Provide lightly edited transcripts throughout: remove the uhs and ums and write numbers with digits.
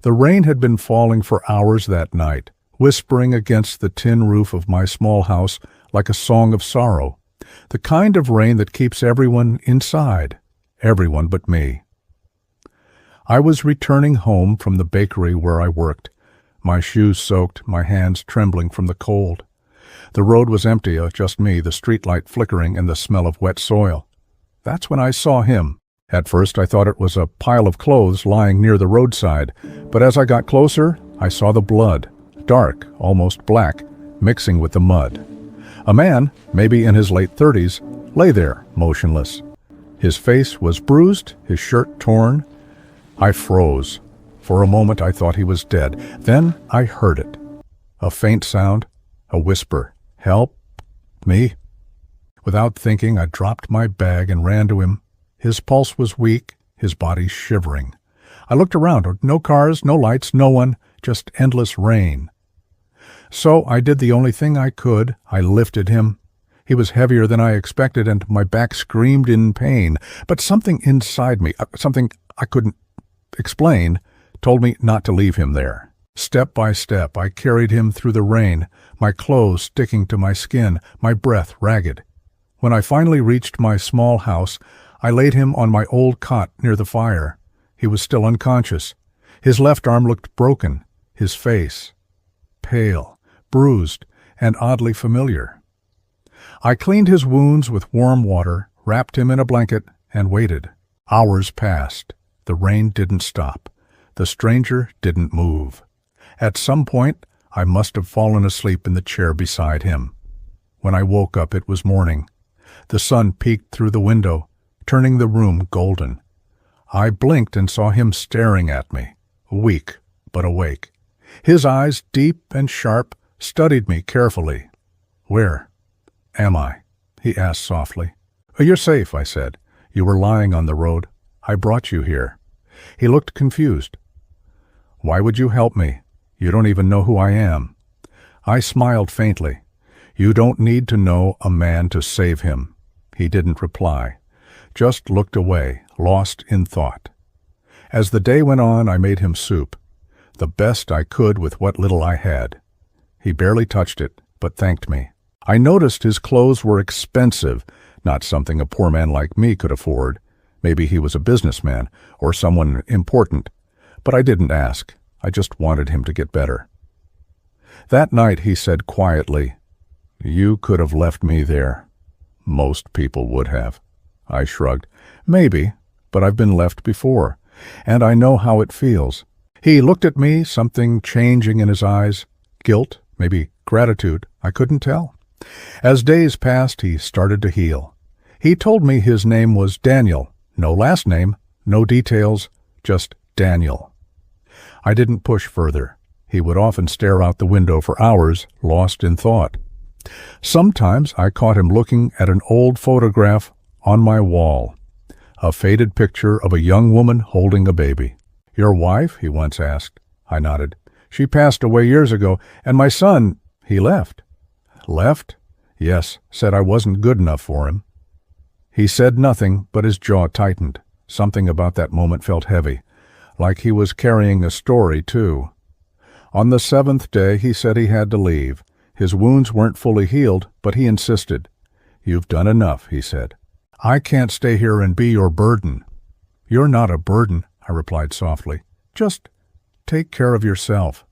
The rain had been falling for hours that night, whispering against the tin roof of my small house like a song of sorrow. The kind of rain that keeps everyone inside, everyone but me. I was returning home from the bakery where I worked, my shoes soaked, my hands trembling from the cold. The road was empty, just me, the streetlight flickering, and the smell of wet soil. That's when I saw him. At first I thought it was a pile of clothes lying near the roadside, but as I got closer, I saw the blood, dark, almost black, mixing with the mud. A man, maybe in his late 30s, lay there, motionless. His face was bruised, his shirt torn. I froze. For a moment I thought he was dead. Then I heard it. A faint sound, a whisper. "Help me." Without thinking, I dropped my bag and ran to him. His pulse was weak, his body shivering. I looked around. No cars, no lights, no one, just endless rain. So I did the only thing I could. I lifted him. He was heavier than I expected, and my back screamed in pain. But something inside me, something I couldn't explain, told me not to leave him there. Step by step, I carried him through the rain, my clothes sticking to my skin, my breath ragged. When I finally reached my small house, I laid him on my old cot near the fire. He was still unconscious. His left arm looked broken, his face pale, bruised, and oddly familiar. I cleaned his wounds with warm water, wrapped him in a blanket, and waited. Hours passed. The rain didn't stop. The stranger didn't move. At some point, I must have fallen asleep in the chair beside him. When I woke up, it was morning. The sun peeked through the window, turning the room golden. I blinked and saw him staring at me, weak but awake. His eyes, deep and sharp, studied me carefully. "Where am I?" he asked softly. "You're safe," I said. "You were lying on the road. I brought you here." He looked confused. "Why would you help me? You don't even know who I am." I smiled faintly. "You don't need to know a man to save him." He didn't reply, just looked away, lost in thought. As the day went on, I made him soup, the best I could with what little I had. He barely touched it, but thanked me. I noticed his clothes were expensive, not something a poor man like me could afford. Maybe he was a businessman or someone important, but I didn't ask. I just wanted him to get better. That night he said quietly, "You could have left me there." "Most people would have." I shrugged. "Maybe, but I've been left before, and I know how it feels." He looked at me, something changing in his eyes. Guilt, maybe gratitude, I couldn't tell. As days passed, he started to heal. He told me his name was Daniel. No last name, no details, just Daniel. I didn't push further. He would often stare out the window for hours, lost in thought. Sometimes I caught him looking at an old photograph on my wall, a faded picture of a young woman holding a baby. "Your wife?" he once asked. I nodded. "She passed away years ago, and my son, he left." "Left?" "Yes, said I wasn't good enough for him." He said nothing, but his jaw tightened. Something about that moment felt heavy, like he was carrying a story, too. On the 7th day, he said he had to leave. His wounds weren't fully healed, but he insisted. "You've done enough," he said. "I can't stay here and be your burden." "You're not a burden," I replied softly. "Just take care of yourself."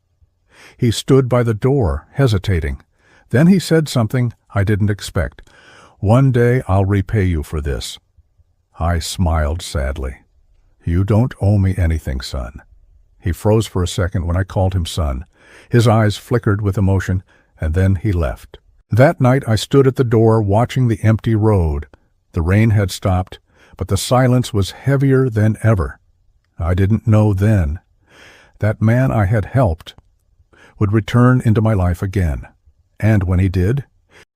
He stood by the door, hesitating. Then he said something I didn't expect. "One day I'll repay you for this." I smiled sadly. "You don't owe me anything, son." He froze for a second when I called him son. His eyes flickered with emotion, and then he left. That night I stood at the door watching the empty road. The rain had stopped, but the silence was heavier than ever. I didn't know then. That man I had helped would return into my life again. And when he did,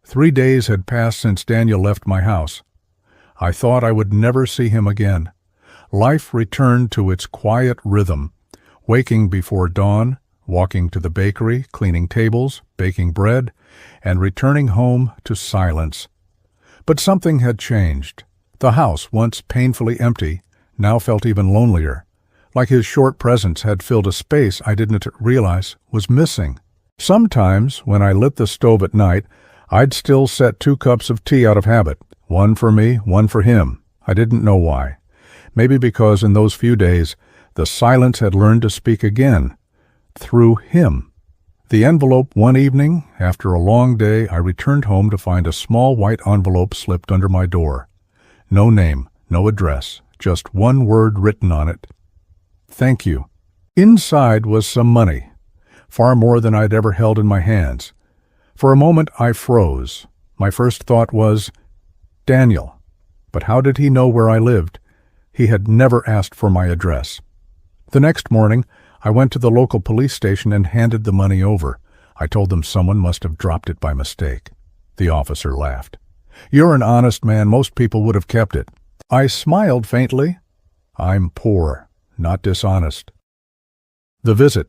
3 days had passed since Daniel left my house. I thought I would never see him again. Life returned to its quiet rhythm, waking before dawn, walking to the bakery, cleaning tables, baking bread, and returning home to silence. But something had changed. The house, once painfully empty, now felt even lonelier. like his short presence had filled a space I didn't realize was missing. Sometimes, when I lit the stove at night, I'd still set 2 cups of tea out of habit, one for me, one for him. I didn't know why. Maybe because in those few days, the silence had learned to speak again, through him. The envelope one evening, after a long day, I returned home to find a small white envelope slipped under my door. No name, no address, just one word written on it. Thank you. Inside was some money, far more than I'd ever held in my hands. For a moment I froze. My first thought was, Daniel. But how did he know where I lived? He had never asked for my address. The next morning, I went to the local police station and handed the money over. I told them someone must have dropped it by mistake. The officer laughed. You're an honest man. Most people would have kept it. I smiled faintly. I'm poor, not dishonest. The visit.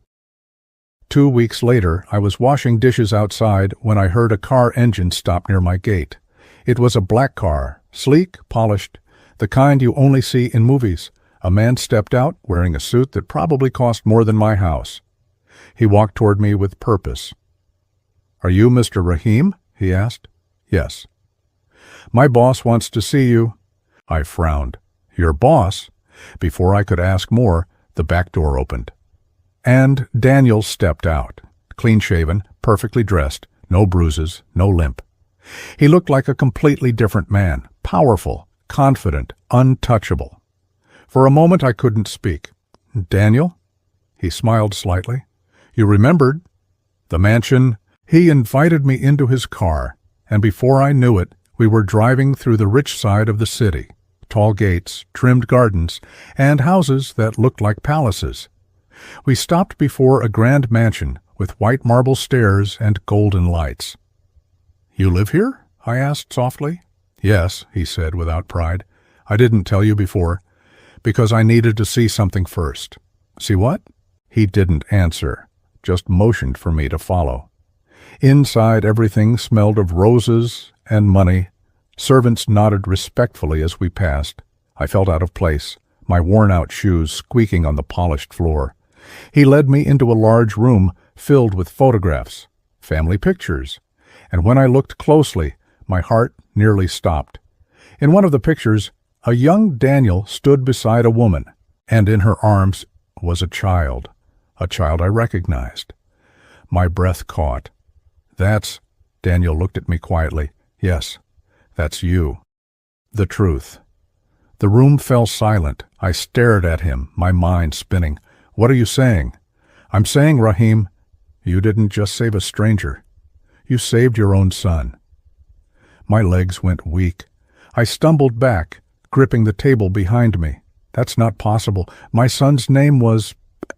2 weeks later, I was washing dishes outside when I heard a car engine stop near my gate. It was a black car, sleek, polished, the kind you only see in movies. A man stepped out, wearing a suit that probably cost more than my house. He walked toward me with purpose. Are you Mr. Rahim? He asked. Yes. My boss wants to see you. I frowned. Your boss? Before I could ask more, the back door opened. And Daniel stepped out, clean-shaven, perfectly dressed, no bruises, no limp. He looked like a completely different man, powerful, confident, untouchable. For a moment I couldn't speak. Daniel? He smiled slightly. You remembered? The mansion. He invited me into his car, and before I knew it, we were driving through the rich side of the city. Tall gates, trimmed gardens, and houses that looked like palaces. We stopped before a grand mansion with white marble stairs and golden lights. You live here? I asked softly. Yes, he said without pride. I didn't tell you before, because I needed to see something first. See what? He didn't answer, just motioned for me to follow. Inside, everything smelled of roses and money. Servants nodded respectfully as we passed. I felt out of place, my worn-out shoes squeaking on the polished floor. He led me into a large room filled with photographs, family pictures, and when I looked closely, my heart nearly stopped. In one of the pictures, a young Daniel stood beside a woman, and in her arms was a child I recognized. My breath caught. Daniel looked at me quietly. Yes, that's you. The truth. The room fell silent. I stared at him, my mind spinning. What are you saying? I'm saying, Rahim, you didn't just save a stranger. You saved your own son. My legs went weak. I stumbled back, gripping the table behind me. That's not possible. My son's name was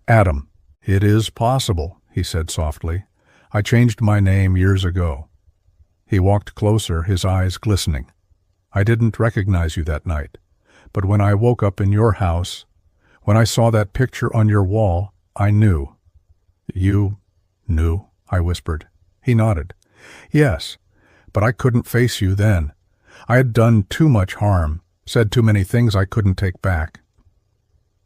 Adam. It is possible, he said softly. I changed my name years ago. He walked closer, his eyes glistening. I didn't recognize you that night, but when I woke up in your house, when I saw that picture on your wall, I knew. You knew, I whispered. He nodded. Yes, but I couldn't face you then. I had done too much harm, said too many things I couldn't take back.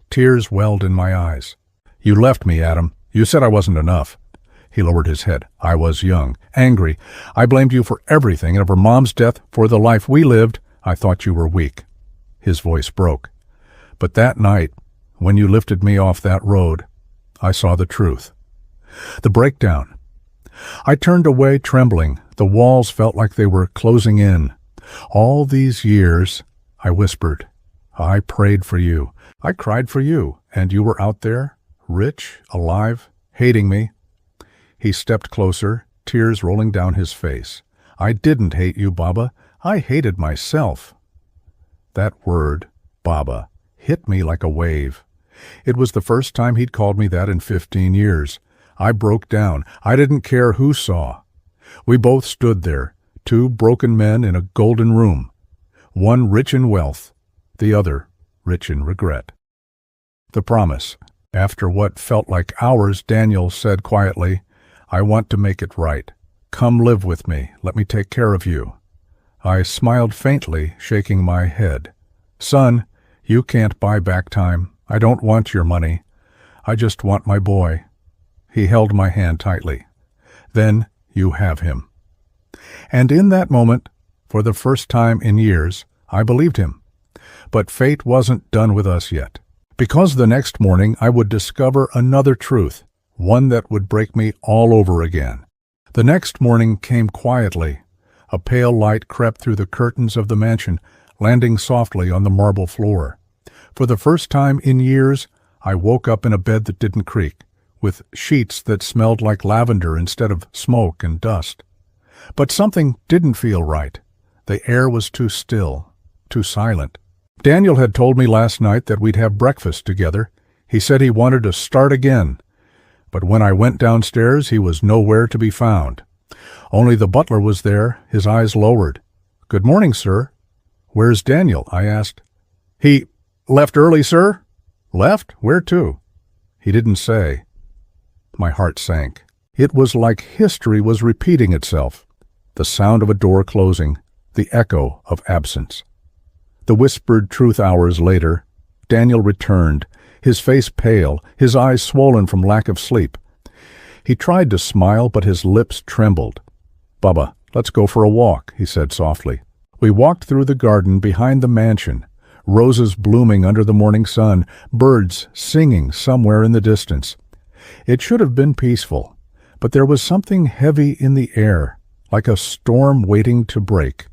Tears welled in my eyes. You left me, Adam. You said I wasn't enough. He lowered his head. I was young, angry. I blamed you for everything, and for Mom's death, for the life we lived. I thought you were weak. His voice broke. But that night, when you lifted me off that road, I saw the truth. The breakdown. I turned away trembling. The walls felt like they were closing in. All these years, I whispered, I prayed for you. I cried for you, and you were out there, rich, alive, hating me. He stepped closer, tears rolling down his face. I didn't hate you, Baba. I hated myself. That word, Baba, hit me like a wave. It was the first time he'd called me that in 15 years. I broke down. I didn't care who saw. We both stood there, two broken men in a golden room, one rich in wealth, the other rich in regret. The promise. After what felt like hours, Daniel said quietly, I want to make it right. Come live with me. Let me take care of you. I smiled faintly, shaking my head. Son, you can't buy back time. I don't want your money. I just want my boy." He held my hand tightly. "Then you have him." And in that moment, for the first time in years, I believed him. But fate wasn't done with us yet. Because the next morning I would discover another truth, one that would break me all over again. The next morning came quietly. A pale light crept through the curtains of the mansion, landing softly on the marble floor. For the first time in years, I woke up in a bed that didn't creak, with sheets that smelled like lavender instead of smoke and dust. But something didn't feel right. The air was too still, too silent. Daniel had told me last night that we'd have breakfast together. He said he wanted to start again. But when I went downstairs, he was nowhere to be found. Only the butler was there, his eyes lowered. "Good morning, sir." "Where's Daniel?" I asked. "He left early, sir." "Left? Where to?" He didn't say. My heart sank. It was like history was repeating itself. The sound of a door closing, the echo of absence. The whispered truth hours later, Daniel returned, his face pale, his eyes swollen from lack of sleep. He tried to smile, but his lips trembled. "Bubba, let's go for a walk," he said softly. We walked through the garden behind the mansion, roses blooming under the morning sun, birds singing somewhere in the distance. It should have been peaceful, but there was something heavy in the air, like a storm waiting to break.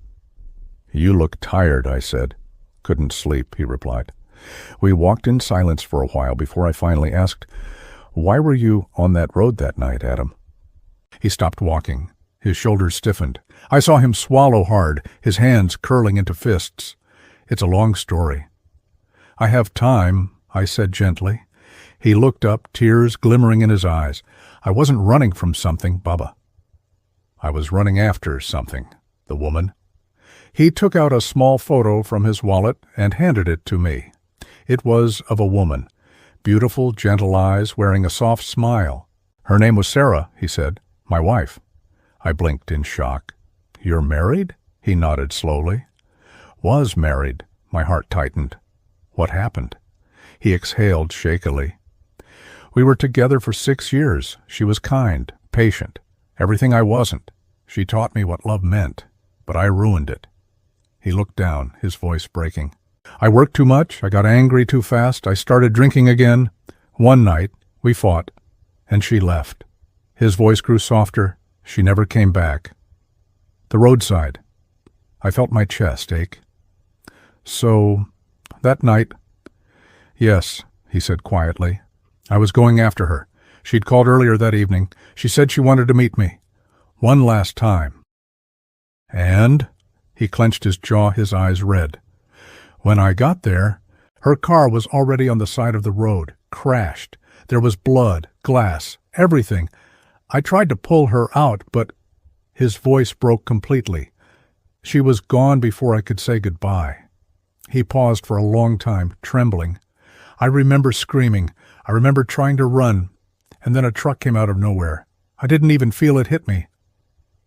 "You look tired," I said. "Couldn't sleep," he replied. We walked in silence for a while before I finally asked, "Why were you on that road that night, Adam?" He stopped walking. His shoulders stiffened. I saw him swallow hard, his hands curling into fists. "It's a long story." "I have time," I said gently. He looked up, tears glimmering in his eyes. "I wasn't running from something, Bubba. I was running after something, the woman." He took out a small photo from his wallet and handed it to me. It was of a woman, beautiful, gentle eyes, wearing a soft smile. "Her name was Sarah," he said. "My wife." I blinked in shock. "You're married?" He nodded slowly. "Was married." My heart tightened. "What happened?" He exhaled shakily. "We were together for 6 years. She was kind, patient, everything I wasn't. She taught me what love meant, but I ruined it." He looked down, his voice breaking. "I worked too much, I got angry too fast, I started drinking again. One night, we fought, and she left." His voice grew softer. "She never came back." The roadside. I felt my chest ache. "So, that night—" "Yes," he said quietly. "I was going after her. She'd called earlier that evening. She said she wanted to meet me. One last time." "And?" He clenched his jaw, his eyes red. "When I got there, her car was already on the side of the road, crashed. There was blood, glass, everything. I tried to pull her out, but—" His voice broke completely. "She was gone before I could say goodbye." He paused for a long time, trembling. I remember screaming. I remember trying to run, and then a truck came out of nowhere. I didn't even feel it hit me.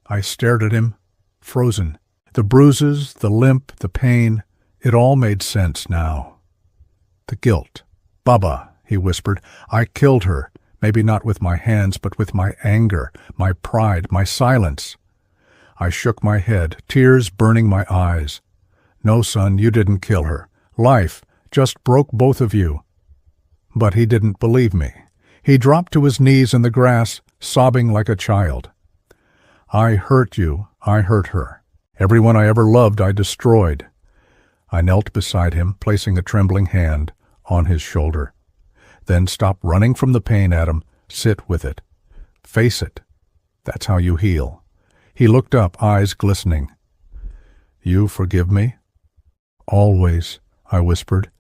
I stared at him, frozen. The bruises, the limp, the pain, it all made sense now. The guilt. "Bubba," he whispered, "I killed her. Maybe not with my hands, but with my anger, my pride, my silence." I shook my head, tears burning my eyes. "No, son, you didn't kill her. Life just broke both of you." But he didn't believe me. He dropped to his knees in the grass, sobbing like a child. "I hurt you. I hurt her. Everyone I ever loved I destroyed." I knelt beside him, placing a trembling hand on his shoulder. "Then stop running from the pain, Adam. Sit with it. Face it. That's how you heal." He looked up, eyes glistening. "You forgive me?" "Always," I whispered,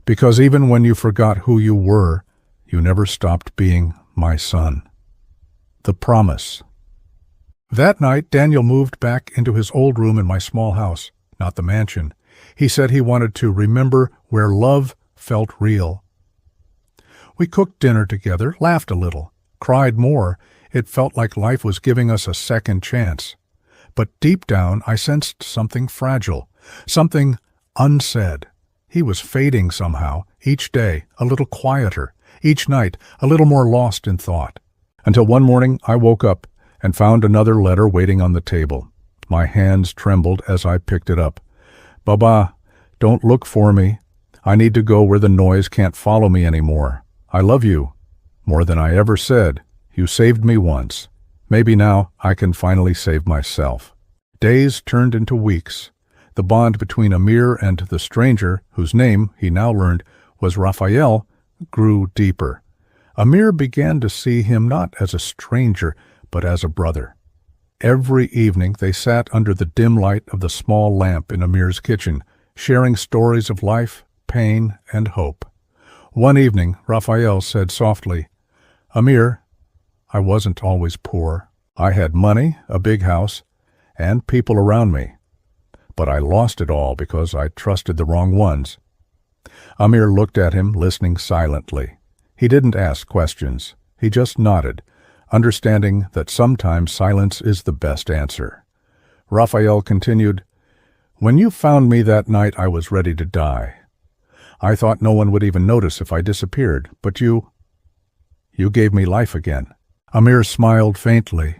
"because even when you forgot who you were, you never stopped being my son." The promise. That night, Daniel moved back into his old room in my small house, not the mansion. He said he wanted to remember where love felt real. We cooked dinner together, laughed a little, cried more. It felt like life was giving us a second chance. But deep down, I sensed something fragile, something unsaid. He was fading somehow, each day a little quieter, each night a little more lost in thought. Until one morning I woke up and found another letter waiting on the table. My hands trembled as I picked it up. "Baba, don't look for me. I need to go where the noise can't follow me anymore. I love you, more than I ever said. You saved me once. Maybe now I can finally save myself." Days turned into weeks. The bond between Amir and the stranger, whose name, he now learned, was Raphael, grew deeper. Amir began to see him not as a stranger, but as a brother. Every evening they sat under the dim light of the small lamp in Amir's kitchen, sharing stories of life, pain, and hope. One evening, Raphael said softly, "Amir, I wasn't always poor. I had money, a big house, and people around me. But I lost it all because I trusted the wrong ones." Amir looked at him, listening silently. He didn't ask questions. He just nodded, understanding that sometimes silence is the best answer. Raphael continued, "When you found me that night, I was ready to die. I thought no one would even notice if I disappeared, but you gave me life again." Amir smiled faintly.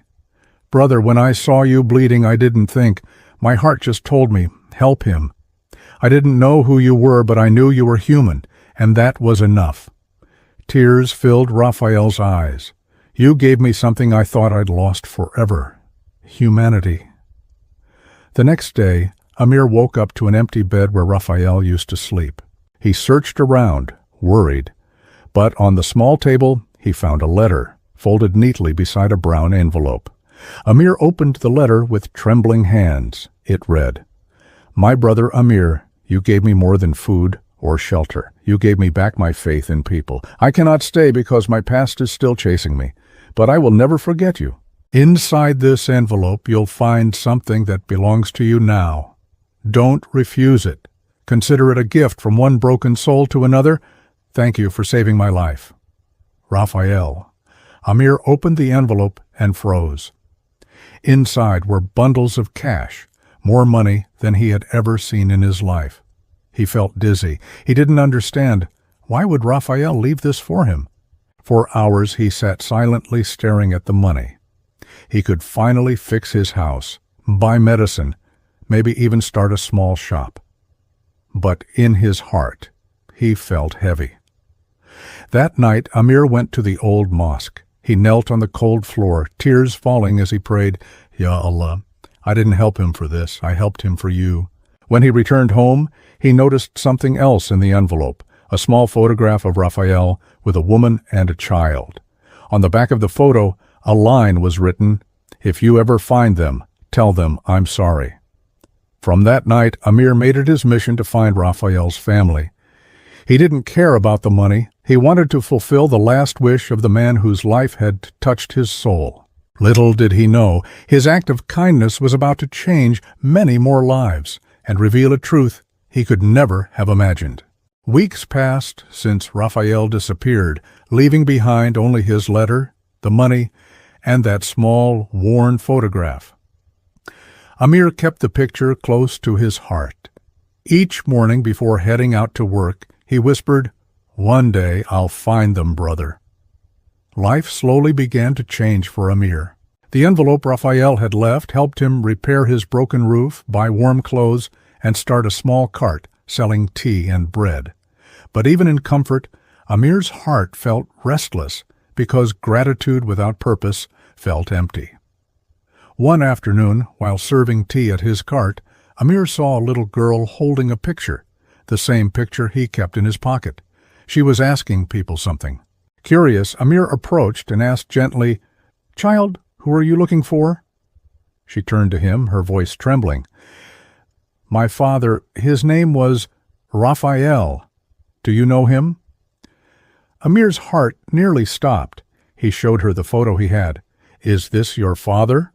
"Brother, when I saw you bleeding, I didn't think. My heart just told me, help him. I didn't know who you were, but I knew you were human, and that was enough." Tears filled Raphael's eyes. "You gave me something I thought I'd lost forever. Humanity." The next day, Amir woke up to an empty bed where Raphael used to sleep. He searched around, worried, but on the small table he found a letter, folded neatly beside a brown envelope. Amir opened the letter with trembling hands. It read, "My brother Amir, you gave me more than food or shelter. You gave me back my faith in people. I cannot stay because my past is still chasing me, but I will never forget you. Inside this envelope you'll find something that belongs to you now. Don't refuse it. Consider it a gift from one broken soul to another. Thank you for saving my life. Raphael." Amir opened the envelope and froze. Inside were bundles of cash, more money than he had ever seen in his life. He felt dizzy. He didn't understand. Why would Raphael leave this for him? For hours he sat silently staring at the money. He could finally fix his house, buy medicine, maybe even start a small shop. But in his heart, he felt heavy. That night, Amir went to the old mosque. He knelt on the cold floor, tears falling as he prayed, "Ya Allah, I didn't help him for this. I helped him for you." When he returned home, he noticed something else in the envelope, a small photograph of Raphael with a woman and a child. On the back of the photo, a line was written, "If you ever find them, tell them I'm sorry." From that night, Amir made it his mission to find Raphael's family. He didn't care about the money. He wanted to fulfill the last wish of the man whose life had touched his soul. Little did he know, his act of kindness was about to change many more lives and reveal a truth he could never have imagined. Weeks passed since Raphael disappeared, leaving behind only his letter, the money, and that small, worn photograph. Amir kept the picture close to his heart. Each morning before heading out to work, he whispered, "One day I'll find them, brother." Life slowly began to change for Amir. The envelope Raphael had left helped him repair his broken roof, buy warm clothes, and start a small cart selling tea and bread. But even in comfort, Amir's heart felt restless because gratitude without purpose felt empty. One afternoon, while serving tea at his cart, Amir saw a little girl holding a picture, the same picture he kept in his pocket. She was asking people something. Curious, Amir approached and asked gently, "Child, who are you looking for?" She turned to him, her voice trembling. "My father, his name was Raphael. Do you know him?" Amir's heart nearly stopped. He showed her the photo he had. "Is this your father?"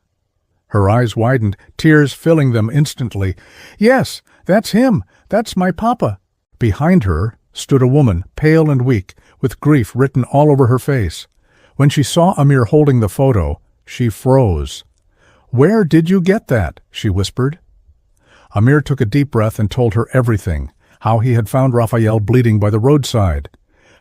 Her eyes widened, tears filling them instantly. "Yes, that's him. That's my papa." Behind her stood a woman, pale and weak, with grief written all over her face. When she saw Amir holding the photo, she froze. "Where did you get that?" she whispered. Amir took a deep breath and told her everything. how he had found Raphael bleeding by the roadside,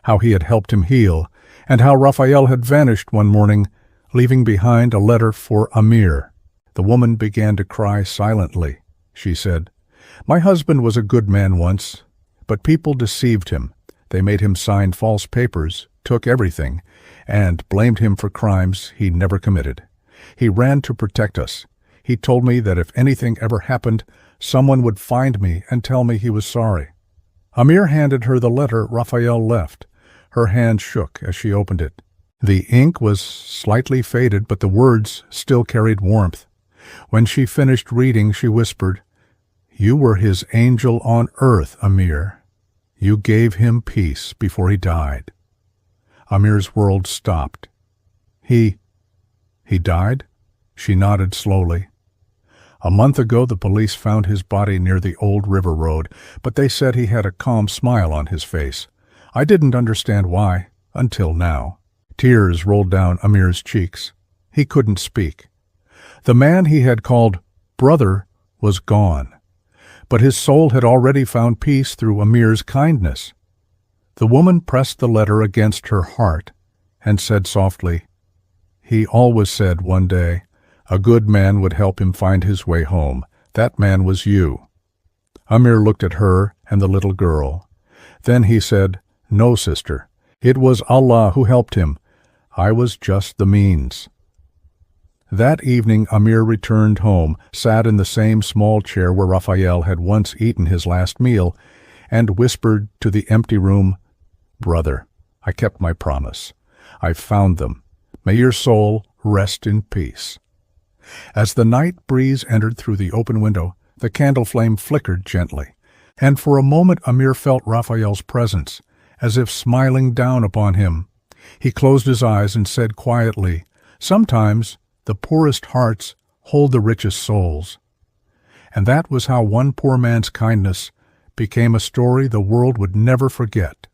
how he had helped him heal, and how Raphael had vanished one morning, leaving behind a letter for Amir. The woman began to cry silently. She said, "My husband was a good man once, but people deceived him. They made him sign false papers, took everything, and blamed him for crimes he never committed. He ran to protect us. He told me that if anything ever happened, someone would find me and tell me he was sorry." Amir handed her the letter Raphael left. Her hand shook as she opened it. The ink was slightly faded, but the words still carried warmth. When she finished reading, she whispered, "You were his angel on earth, Amir. You gave him peace before he died." Amir's world stopped. He died?" She nodded slowly. "A month ago the police found his body near the old river road, but they said he had a calm smile on his face. I didn't understand why, until now." Tears rolled down Amir's cheeks. He couldn't speak. The man he had called brother was gone, but his soul had already found peace through Amir's kindness. The woman pressed the letter against her heart and said softly, "He always said one day a good man would help him find his way home. That man was you." Amir looked at her and the little girl. Then he said, "No, sister. It was Allah who helped him. I was just the means." That evening Amir returned home, sat in the same small chair where Raphael had once eaten his last meal, and whispered to the empty room, "Brother, I kept my promise. I found them. May your soul rest in peace." As the night breeze entered through the open window, the candle flame flickered gently, and for a moment Amir felt Raphael's presence, as if smiling down upon him. He closed his eyes and said quietly, "Sometimes the poorest hearts hold the richest souls." And that was how one poor man's kindness became a story the world would never forget.